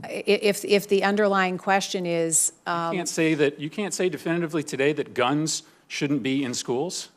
if the underlying question is... you can't say definitively today that guns shouldn't be in schools?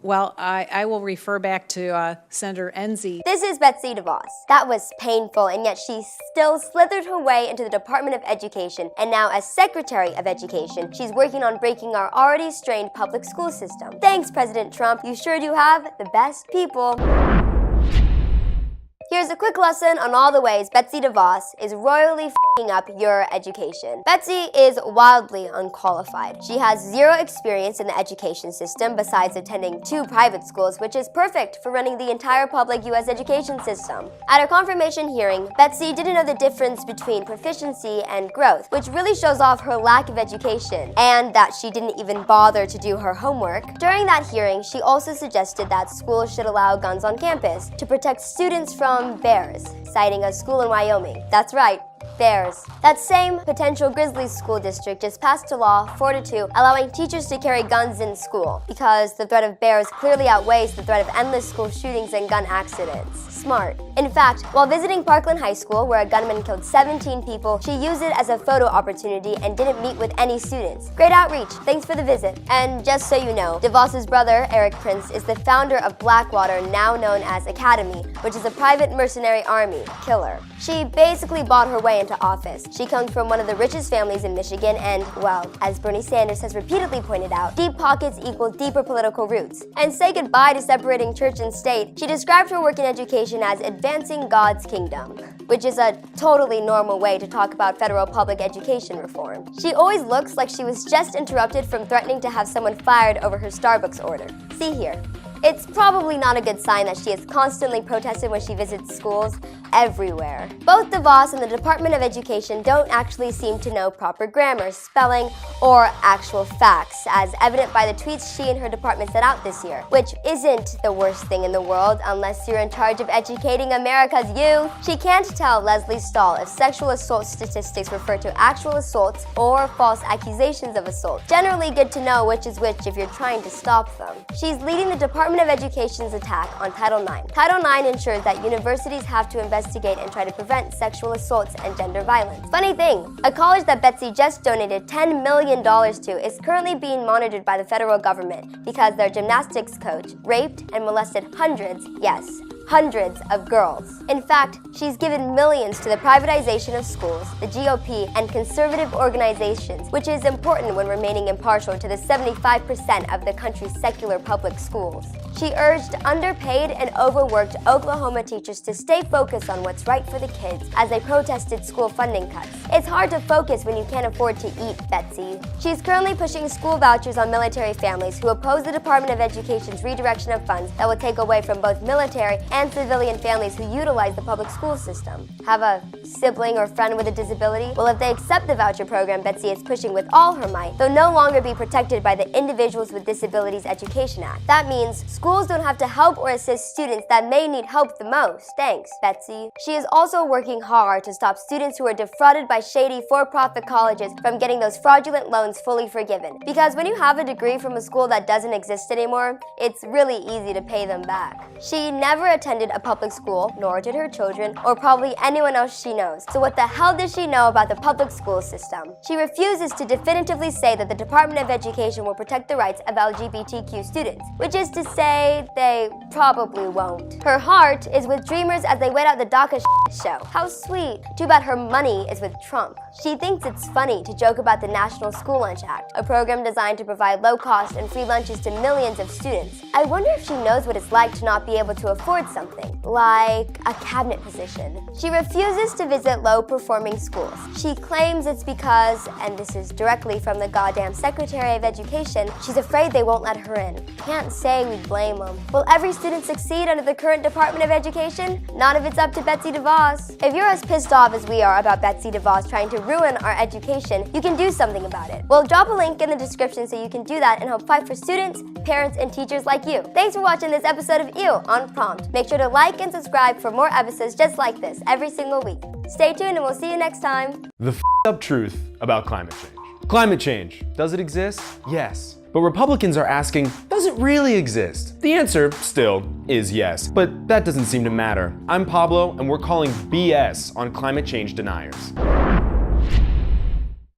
Well, I will refer back to Senator Enzi. This is Betsy Devos. That was painful, and yet she still slithered her way into the Department of Education, and now as Secretary of Education, she's working on breaking our already strained public school system. Thanks, President Trump. You sure do have the best people. Here's a quick lesson on all the ways Betsy Devos is royally f***ing up your education. Betsy is wildly unqualified. She has zero experience in the education system besides attending 2 private schools, which is perfect for running the entire public U.S. education system. At her confirmation hearing, Betsy didn't know the difference between proficiency and growth, which really shows off her lack of education, and that she didn't even bother to do her homework. During that hearing, she also suggested that schools should allow guns on campus to protect students from bears, citing a school in Wyoming. That's right, bears. That same potential Grizzlies school district just passed a law 4-2 allowing teachers to carry guns in school because the threat of bears clearly outweighs the threat of endless school shootings and gun accidents. Smart. In fact, while visiting Parkland High School, where a gunman killed 17 people, she used it as a photo opportunity and didn't meet with any students. Great outreach. Thanks for the visit. And just so you know, DeVos's brother, Eric Prince, is the founder of Blackwater, now known as Academy, which is a private mercenary army killer. She basically bought her way into office. She comes from one of the richest families in Michigan and, well, as Bernie Sanders has repeatedly pointed out, deep pockets equal deeper political roots. And say goodbye to separating church and state, she described her work in education as advancing God's kingdom, which is a totally normal way to talk about federal public education reform. She always looks like she was just interrupted from threatening to have someone fired over her Starbucks order. See here. It's probably not a good sign that she is constantly protested when she visits schools everywhere. Both DeVos and the Department of Education don't actually seem to know proper grammar, spelling, or actual facts, as evident by the tweets she and her department set out this year, which isn't the worst thing in the world unless you're in charge of educating America's youth. She can't tell Leslie Stahl if sexual assault statistics refer to actual assaults or false accusations of assault. Generally good to know which is which if you're trying to stop them. She's leading the Department of Education's attack on Title IX. Title IX ensures that universities have to investigate and try to prevent sexual assaults and gender violence. Funny thing, a college that Betsy just donated $10 million to is currently being monitored by the federal government because their gymnastics coach raped and molested hundreds, yes, hundreds of girls. In fact, she's given millions to the privatization of schools, the GOP, and conservative organizations, which is important when remaining impartial to the 75% of the country's secular public schools. She urged underpaid and overworked Oklahoma teachers to stay focused on what's right for the kids as they protested school funding cuts. It's hard to focus when you can't afford to eat, Betsy. She's currently pushing school vouchers on military families who oppose the Department of Education's redirection of funds that will take away from both military and civilian families who utilize the public school system. Have a sibling or friend with a disability? Well, if they accept the voucher program Betsy is pushing with all her might, they'll no longer be protected by the Individuals with Disabilities Education Act. That means schools don't have to help or assist students that may need help the most. Thanks, Betsy. She is also working hard to stop students who are defrauded by shady for-profit colleges from getting those fraudulent loans fully forgiven. Because when you have a degree from a school that doesn't exist anymore, it's really easy to pay them back. She never attended a public school, nor did her children, or probably anyone else she knows. So what the hell does she know about the public school system? She refuses to definitively say that the Department of Education will protect the rights of LGBTQ students, which is to say they probably won't. Her heart is with Dreamers as they wait out the DACA show. How sweet. Too bad her money is with Trump. She thinks it's funny to joke about the National School Lunch Act, a program designed to provide low-cost and free lunches to millions of students. I wonder if she knows what it's like to not be able to afford something, like a cabinet position. She refuses to visit low-performing schools. She claims it's because, and this is directly from the goddamn Secretary of Education, she's afraid they won't let her in. Can't say we blame them. Will every student succeed under the current Department of Education? Not if it's up to Betsy Devos. If you're as pissed off as we are about Betsy Devos trying to ruin our education, you can do something about it. We'll drop a link in the description so you can do that and help fight for students, parents, and teachers like you. Thanks for watching this episode of Ew on Prompt. Make sure to like and subscribe for more episodes just like this every single week. Stay tuned and we'll see you next time. The up truth about climate change. Climate change, does it exist? Yes. But Republicans are asking, does it really exist? The answer still is yes, but that doesn't seem to matter. I'm Pablo, and we're calling BS on climate change deniers.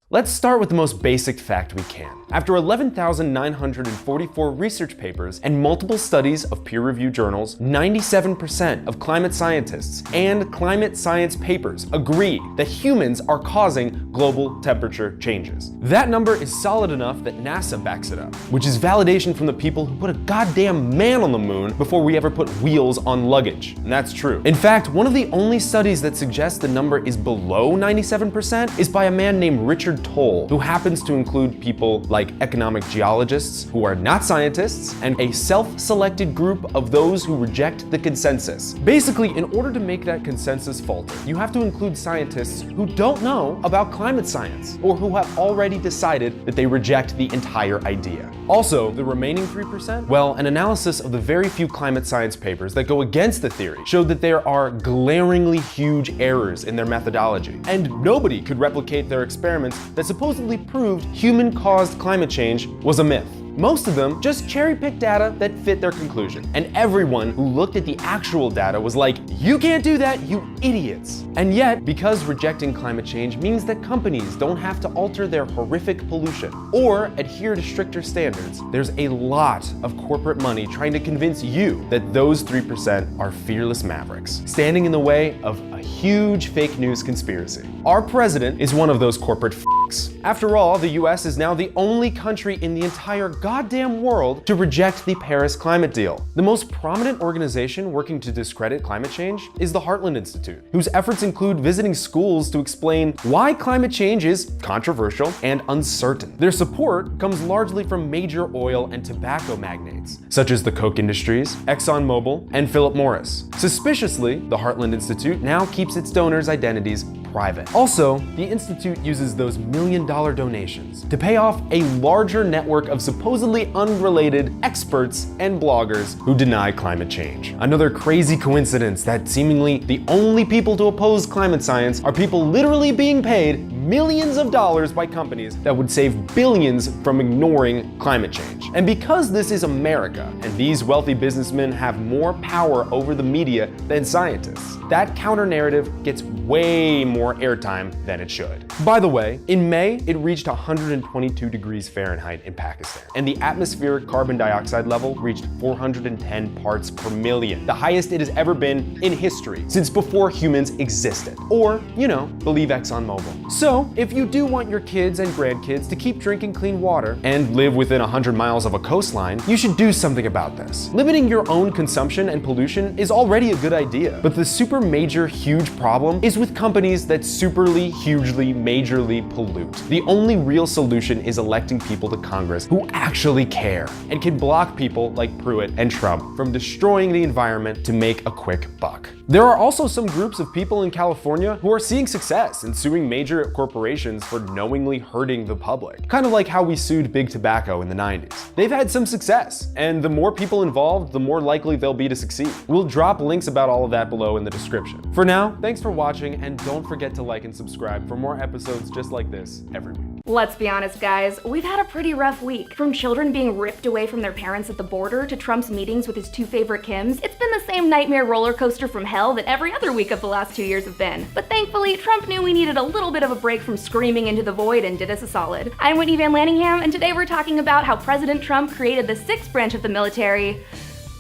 Let's start with the most basic fact we can. After 11,944 research papers and multiple studies of peer-reviewed journals, 97% of climate scientists and climate science papers agree that humans are causing global temperature changes. That number is solid enough that NASA backs it up, which is validation from the people who put a goddamn man on the moon before we ever put wheels on luggage. And that's true. In fact, one of the only studies that suggests the number is below 97% is by a man named Richard Toll, who happens to include people like economic geologists who are not scientists and a self-selected group of those who reject the consensus. Basically, in order to make that consensus falter, you have to include scientists who don't know about climate science or who have already decided that they reject the entire idea. Also, the remaining 3%, well, an analysis of the very few climate science papers that go against the theory showed that there are glaringly huge errors in their methodology, and nobody could replicate their experiments that supposedly proved human-caused climate change was a myth. Most of them just cherry-picked data that fit their conclusion. And everyone who looked at the actual data was like, you can't do that, you idiots. And yet, because rejecting climate change means that companies don't have to alter their horrific pollution or adhere to stricter standards, there's a lot of corporate money trying to convince you that those 3% are fearless mavericks, standing in the way of a huge fake news conspiracy. Our president is one of those corporate f***s. After all, the US is now the only country in the entire goddamn world to reject the Paris climate deal. The most prominent organization working to discredit climate change is the Heartland Institute, whose efforts include visiting schools to explain why climate change is controversial and uncertain. Their support comes largely from major oil and tobacco magnates, such as the Koch Industries, ExxonMobil, and Philip Morris. Suspiciously, the Heartland Institute now keeps its donors' identities private. Also, the Institute uses those million-dollar donations to pay off a larger network of supposedly unrelated experts and bloggers who deny climate change. Another crazy coincidence that seemingly the only people to oppose climate science are people literally being paid millions of dollars by companies that would save billions from ignoring climate change. And because this is America, and these wealthy businessmen have more power over the media than scientists, that counter-narrative gets way more airtime than it should. By the way, in May, it reached 122 degrees Fahrenheit in Pakistan, and the atmospheric carbon dioxide level reached 410 parts per million, the highest it has ever been in history, since before humans existed. Or, believe ExxonMobil. So, if you do want your kids and grandkids to keep drinking clean water and live within 100 miles of a coastline, you should do something about this. Limiting your own consumption and pollution is already a good idea, but the super major huge problem is with companies that superly, hugely, majorly pollute. The only real solution is electing people to Congress who actually care and can block people like Pruitt and Trump from destroying the environment to make a quick buck. There are also some groups of people in California who are seeing success in suing major corporations for knowingly hurting the public. Kind of like how we sued Big Tobacco in the 90s. They've had some success, and the more people involved, the more likely they'll be to succeed. We'll drop links about all of that below in the description. For now, thanks for watching, and don't forget to like and subscribe for more episodes just like this every week. Let's be honest, guys, we've had a pretty rough week. From children being ripped away from their parents at the border to Trump's meetings with his two favorite Kims, it's been the same nightmare roller coaster from hell that every other week of the last 2 years have been. But thankfully, Trump knew we needed a little bit of a break from screaming into the void and did us a solid. I'm Whitney Van Lanningham, and today we're talking about how President Trump created the sixth branch of the military,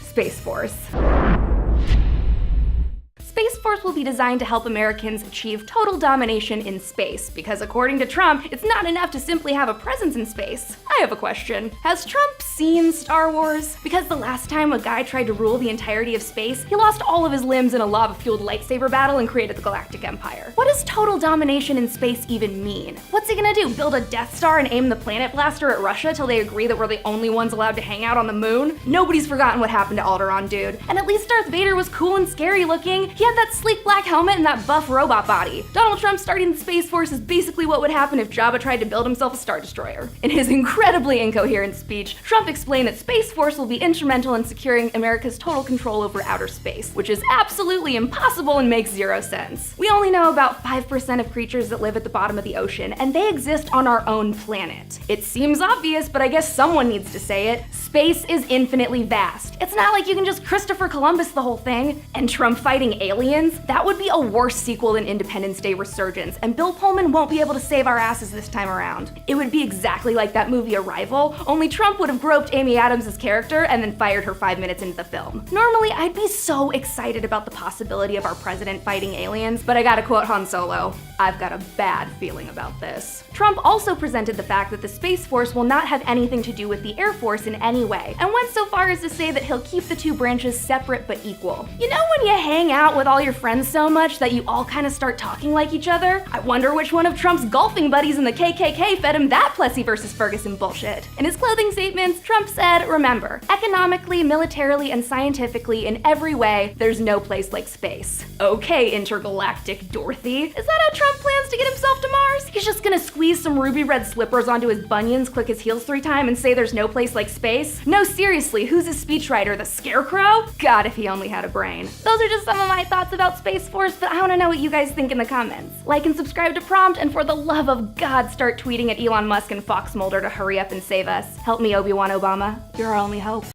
Space Force. Space Force will be designed to help Americans achieve total domination in space, because according to Trump, it's not enough to simply have a presence in space. I have a question. Has Trump seen Star Wars? Because the last time a guy tried to rule the entirety of space, he lost all of his limbs in a lava-fueled lightsaber battle and created the Galactic Empire. What does total domination in space even mean? What's he gonna do, build a Death Star and aim the planet blaster at Russia till they agree that we're the only ones allowed to hang out on the moon? Nobody's forgotten what happened to Alderaan, dude. And at least Darth Vader was cool and scary looking. He He had that sleek black helmet and that buff robot body. Donald Trump starting the Space Force is basically what would happen if Jabba tried to build himself a Star Destroyer. In his incredibly incoherent speech, Trump explained that Space Force will be instrumental in securing America's total control over outer space, which is absolutely impossible and makes zero sense. We only know about 5% of creatures that live at the bottom of the ocean, and they exist on our own planet. It seems obvious, but I guess someone needs to say it. Space is infinitely vast. It's not like you can just Christopher Columbus the whole thing. And Trump fighting aliens? That would be a worse sequel than Independence Day Resurgence, and Bill Pullman won't be able to save our asses this time around. It would be exactly like that movie Arrival, only Trump would have groped Amy Adams' character and then fired her 5 minutes into the film. Normally, I'd be so excited about the possibility of our president fighting aliens, but I gotta quote Han Solo, "I've got a bad feeling about this." Trump also presented the fact that the Space Force will not have anything to do with the Air Force in any way, and went so far as to say that he'll keep the two branches separate but equal. You know when you hang out with all your friends so much that you all kind of start talking like each other? I wonder which one of Trump's golfing buddies in the KKK fed him that Plessy versus Ferguson bullshit. In his clothing statements, Trump said, remember, economically, militarily, and scientifically, in every way, there's no place like space. Okay, intergalactic Dorothy. Is that how Trump plans to get himself to Mars? He's just gonna squeeze some ruby red slippers onto his bunions, click his heels 3 times, and say there's no place like space? No, seriously, who's his speechwriter, the Scarecrow? God, if he only had a brain. Those are just some of my thoughts about Space Force, but I wanna know what you guys think in the comments. Like and subscribe to Prompt, and for the love of God, start tweeting at Elon Musk and Fox Mulder to hurry up and save us. Help me, Obi-Wan Obama. You're our only hope.